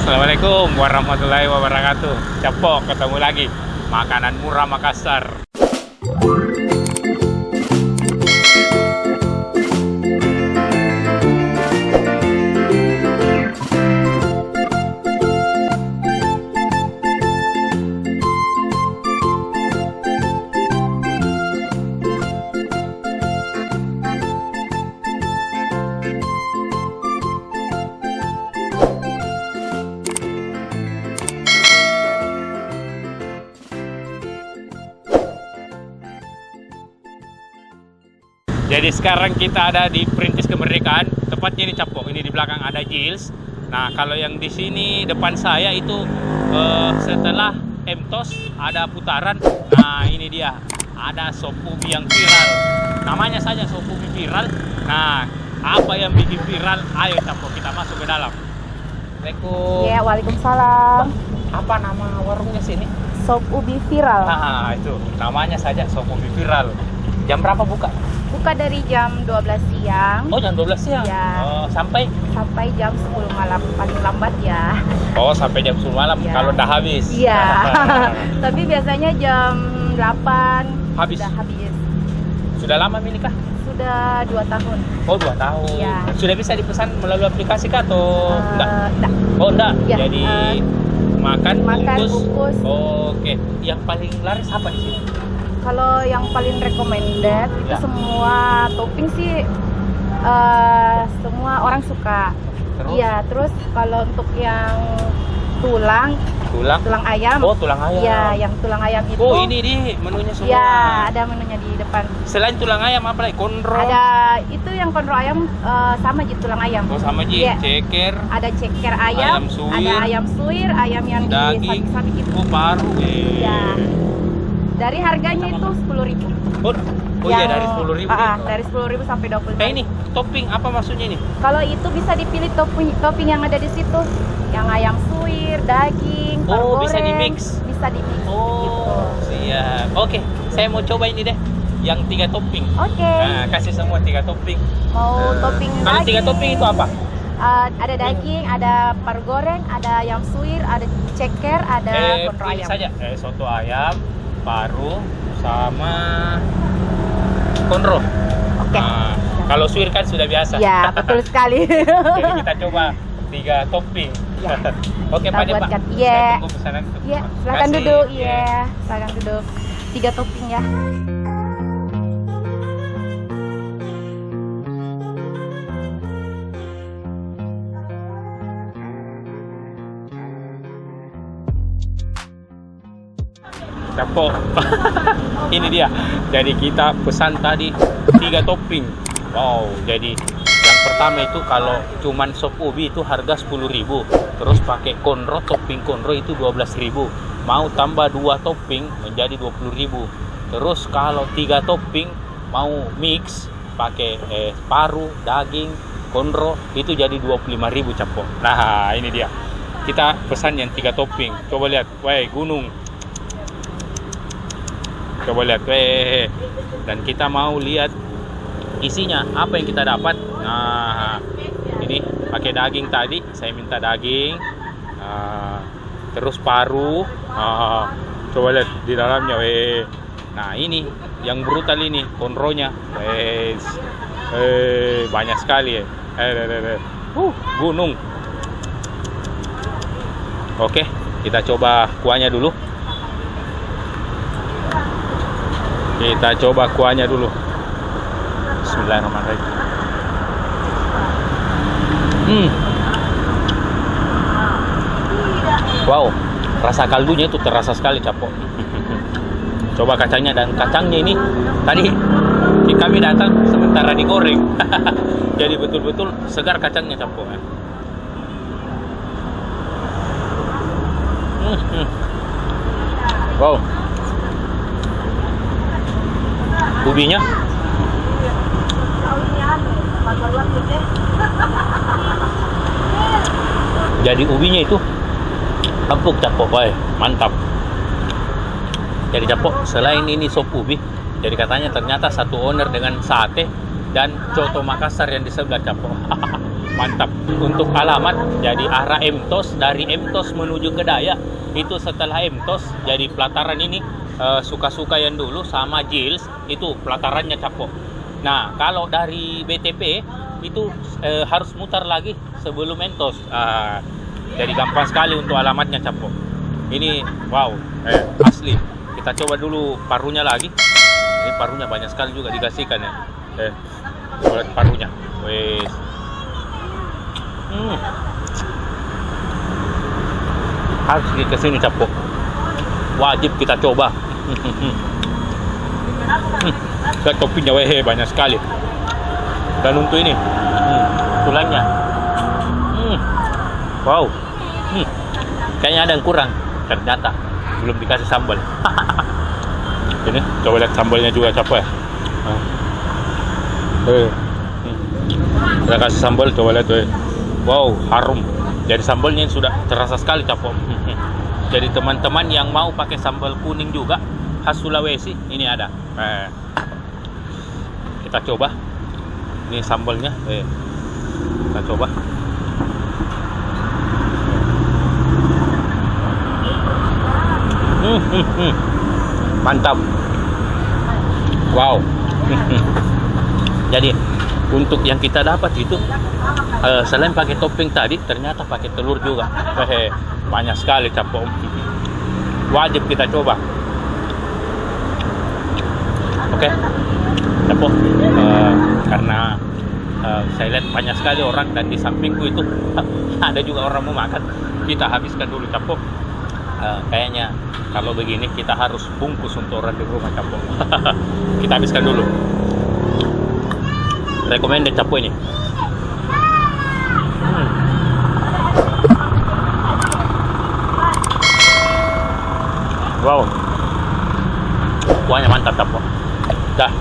Assalamualaikum warahmatullahi wabarakatuh. Cepok, ketemu lagi. Makanan murah Makassar. Jadi sekarang kita ada di Perintis Kemerdekaan, tepatnya di Capok. Ini di belakang ada Jils. Nah, kalau yang di sini depan saya itu setelah Mtos ada putaran. Nah, ini dia. Ada sop ubi yang viral. Namanya saja sop ubi viral. Nah, apa yang bikin viral? Ayo Capok, kita masuk ke dalam. Assalamualaikum. Ya, waalaikumsalam. Apa nama warungnya sini? Sop ubi viral. Nah, itu namanya saja sop ubi viral. Jam berapa buka? Buka dari jam 12 siang. Oh, jam 12 siang? Ya. Oh, sampai jam 10 malam paling lambat ya. Oh, sampai jam 10 malam Ya. kalau udah habis. Iya. Tapi biasanya jam 8 Habis. sudah habis. Sudah lama milikah? Sudah 2 tahun. Oh, 2 tahun. Iya. Sudah bisa dipesan melalui aplikasi kah atau enggak? Enggak. Oh, enggak. Ya, Jadi makan bungkus. Oke. Yang paling laris apa di sini? Kalau yang paling recommended itu Ya. semua topping sih semua orang suka. Terus? Iya, terus kalau untuk yang tulang Tulang? ayam. Oh, tulang ayam. Iya, yang tulang ayam itu. Oh, ini di menunya semua. Iya, ada menunya di depan. Selain tulang ayam apa lagi? Konro? Ada itu yang konro ayam sama ji tulang ayam. Oh, sama ji. Iya. Ceker. Ada ceker ayam, Ayam suwir. ada ayam suwir, ayam yang Daging. disabik-sabik itu. Oh, paru. Iya. Dari harganya itu 10.000. Oh iya, dari 10.000. Dari 10.000 sampai 20.000. Ini topping apa maksudnya ini? Kalau itu bisa dipilih topping yang ada di situ. Yang ayam suwir, daging, Oh, goreng. bisa di-mix? Bisa di-mix gitu. Oh, siap. Oke, saya mau coba ini deh. Yang 3 topping. Oke. Nah, kasih semua 3 topping. Mau topping Kalau lagi. 3 topping itu apa? Ada daging, ada paru goreng, ada ayam suwir, ada ceker, ada konro Pilih ayam. saja. Soto ayam, paru, sama konro. Oke. Nah, kalau suwir kan sudah biasa. Ya, betul sekali. Jadi kita coba 3 topping. Ya. Oke, Kita Pak Pak. buatkan. Iya. Saya tunggu pesanan itu. Iya, Terima silakan kasih. duduk. Iya. Iya, silakan duduk. 3 topping ya. Capok. Ini dia. Jadi kita pesan tadi 3 topping. Wow, jadi yang pertama itu kalau cuman sop ubi itu harga 10.000. Terus pakai konro, topping konro itu 12.000. Mau tambah 2 topping menjadi 20.000. Terus kalau 3 topping mau mix pakai paru, daging, konro itu jadi 25.000 Capok. Nah, ini dia. Kita pesan yang 3 topping. Coba lihat. Woi, gunung. Coba lihat, dan kita mau lihat isinya apa yang kita dapat. Nah, ini pakai daging tadi, saya minta daging, terus paru. Coba lihat di dalamnya, nah ini yang brutal ini konronya, banyak sekali ya. Gunung. Oke, kita coba kuahnya dulu. Kita coba kuahnya dulu. Bismillahirrahmanirrahim. Wow, rasa kaldunya itu terasa sekali Capok. Coba kacangnya, dan kacangnya ini tadi kami datang sementara digoreng. Jadi betul-betul segar kacangnya Capok. Wow. Ubinya jadi ubinya itu empuk Capok, mantap. Jadi Capok, selain ini sop ubi, jadi katanya ternyata satu owner dengan sate dan coto Makassar yang di sebelah Capok. mantap. Untuk alamat, jadi arah Mtos, dari Mtos menuju ke Dayak, itu setelah Mtos, jadi pelataran ini Suka-Suka yang dulu sama Jils, itu pelatarannya Capok. Nah, kalau dari BTP, itu harus mutar lagi sebelum Mtos. Jadi gampang sekali untuk alamatnya Capok. Ini, wow, asli. Kita coba dulu parunya lagi. Ini parunya banyak sekali juga dikasihkan ya. Buat parunya. Wes. Harus ke sini Capok. Wajib kita coba. Lihat toppingnya banyak sekali. Dan untuk ini tulangnya. Wow. Kayaknya ada yang kurang. Ternyata belum dikasih sambal. Ini coba lihat sambalnya juga Capok ya. Kita kasih sambal, coba lihat wow, harum. Jadi sambalnya sudah terasa sekali Capok. Jadi teman-teman yang mau pakai sambal kuning juga khas Sulawesi, ini ada. Kita coba. Ini sambalnya. Kita coba. Mantap. Wow. Jadi untuk yang kita dapat itu selain pakai topping tadi, ternyata pakai telur juga. Banyak sekali Capok. Wajib kita coba. Oke, Capok. Karena saya lihat banyak sekali orang dan di sampingku itu ada juga orang mau makan. Kita habiskan dulu Capok. Kayaknya kalau begini kita harus bungkus untuk orang di rumah Capok. Kita habiskan dulu. Recommended Capok ini. Wow, kuahnya mantap Capok. Dah.